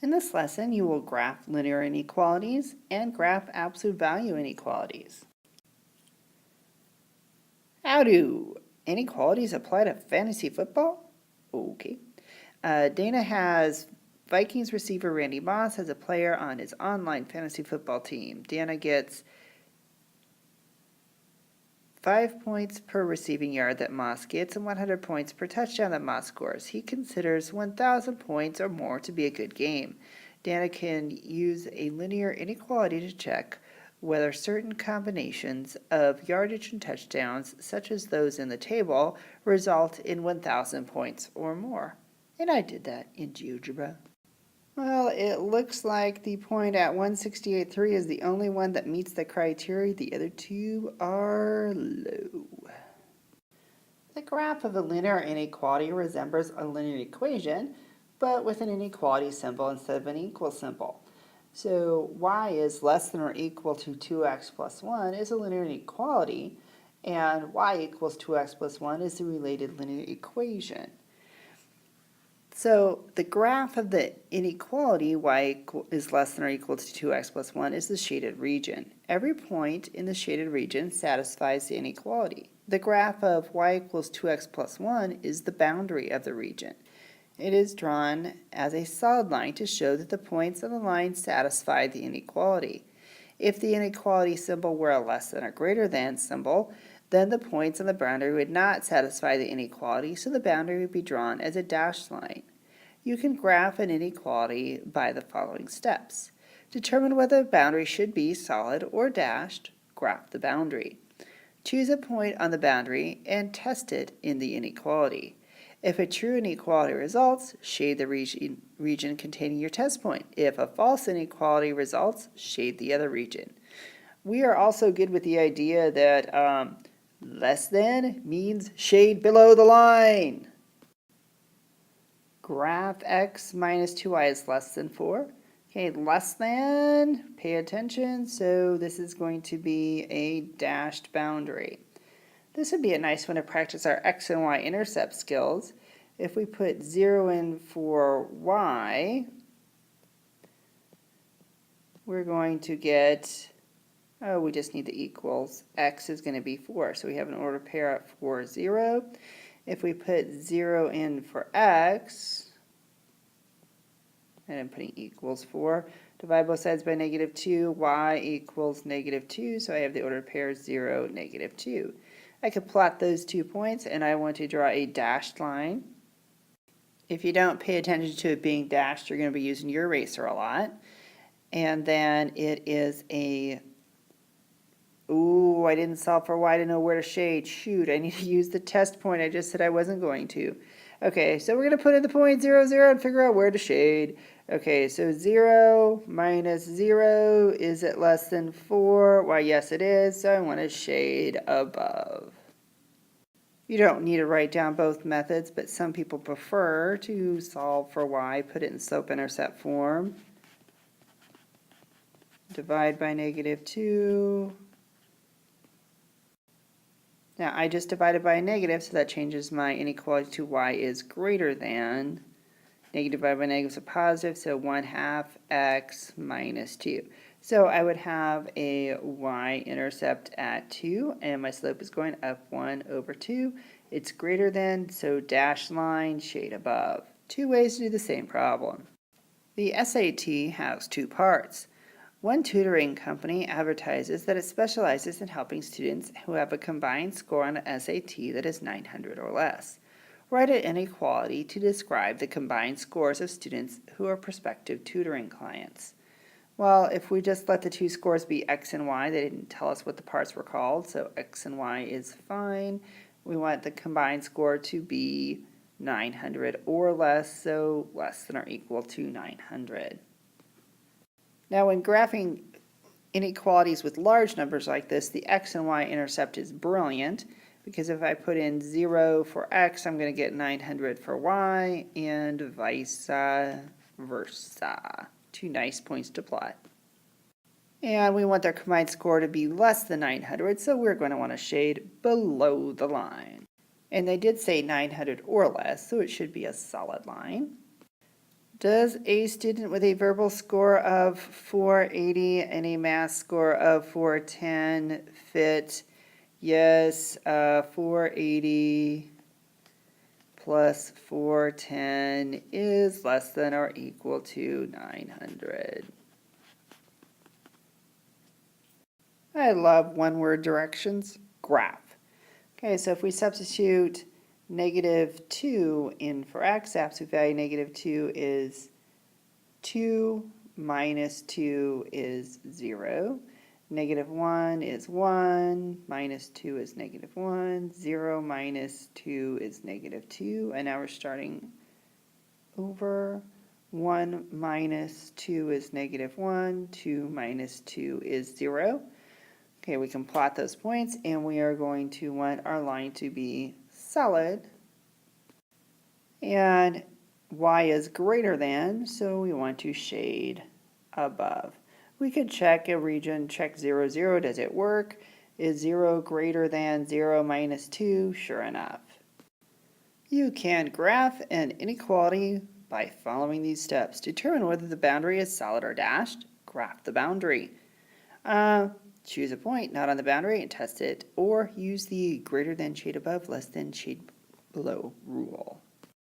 In this lesson, you will graph linear inequalities and graph absolute value inequalities. How do inequalities apply to fantasy football? Okay. Dana has Vikings receiver Randy Moss as a player on his online fantasy football team. Dana gets 5 points per receiving yard that Moss gets and 100 points per touchdown that Moss scores. He considers 1,000 points or more to be a good game. Dana can use a linear inequality to check whether certain combinations of yardage and touchdowns, such as those in the table, result in 1,000 points or more. And I did that in Algebra. Well, it looks like the point at 168.3 is the only one that meets the criteria. The other two are low. The graph of a linear inequality resembles a linear equation, but with an inequality symbol instead of an equal symbol. So y is less than or equal to 2x plus 1 is a linear inequality, and y equals 2x plus 1 is the related linear equation. So the graph of the inequality y is less than or equal to 2x plus 1 is the shaded region. Every point in the shaded region satisfies the inequality. The graph of y equals 2x plus 1 is the boundary of the region. It is drawn as a solid line to show that the points on the line satisfy the inequality. If the inequality symbol were a less than or greater than symbol, then the points on the boundary would not satisfy the inequality, so the boundary would be drawn as a dashed line. You can graph an inequality by the following steps. Determine whether the boundary should be solid or dashed, graph the boundary. Choose a point on the boundary and test it in the inequality. If a true inequality results, shade the region containing your test point. If a false inequality results, shade the other region. We are also good with the idea that less than means shade below the line. Graph x minus 2y is less than 4. Okay, less than, pay attention, so this is going to be a dashed boundary. This would be a nice one to practice our x and y intercept skills. If we put 0 in for y, we're going to get, we just need the equals. X is going to be 4, so we have an ordered pair at 4, 0. If we put 0 in for x, and I'm putting equals 4, divide both sides by -2, y equals -2, so I have the ordered pair 0, -2. I could plot those 2 points, and I want to draw a dashed line. If you don't pay attention to it being dashed, you're going to be using your eraser a lot. And then it is a, ooh, I didn't solve for y, I didn't know where to shade. Shoot, I need to use the test point. I just said I wasn't going to. Okay, so we're going to put in the point 0, 0 and figure out where to shade. Okay, so 0 minus 0, is it less than 4? Why, yes it is, so I want to shade above. You don't need to write down both methods, but some people prefer to solve for y, put it in slope-intercept form. Divide by -2. Now I just divided by a negative, so that changes my inequality to y is greater than. Negative divided by negative is a positive, so 1/2 x minus 2. So I would have a y-intercept at 2, and my slope is going up 1 over 2. It's greater than, so dashed line, shade above. 2 ways to do the same problem. The SAT has 2 parts. One tutoring company advertises that it specializes in helping students who have a combined score on the SAT that is 900 or less. Write an inequality to describe the combined scores of students who are prospective tutoring clients. Well, if we just let the 2 scores be x and y, they didn't tell us what the parts were called, so x and y is fine. We want the combined score to be 900 or less, so less than or equal to 900. Now, when graphing inequalities with large numbers like this, the x and y intercept is brilliant, because if I put in 0 for x, I'm going to get 900 for y, and vice versa. 2 nice points to plot. And we want their combined score to be less than 900, so we're going to want to shade below the line. And they did say 900 or less, so it should be a solid line. Does a student with a verbal score of 480 and a math score of 410 fit? Yes, 480 plus 410 is less than or equal to 900. I love one-word directions. Graph. Okay, so if we substitute -2 in for x, absolute value -2 is 2 minus 2 is 0. -1 is 1, minus 2 is -1, 0 minus 2 is -2, and now we're starting over. 1 minus 2 is -1, 2 minus 2 is 0. Okay, we can plot those points, and we are going to want our line to be solid. And y is greater than, so we want to shade above. We could check a region, check 0, 0. Does it work? Is 0 greater than 0 minus 2? Sure enough. You can graph an inequality by following these steps. Determine whether the boundary is solid or dashed. Graph the boundary. Choose a point not on the boundary and test it, or use the greater than shade above, less than shade below rule.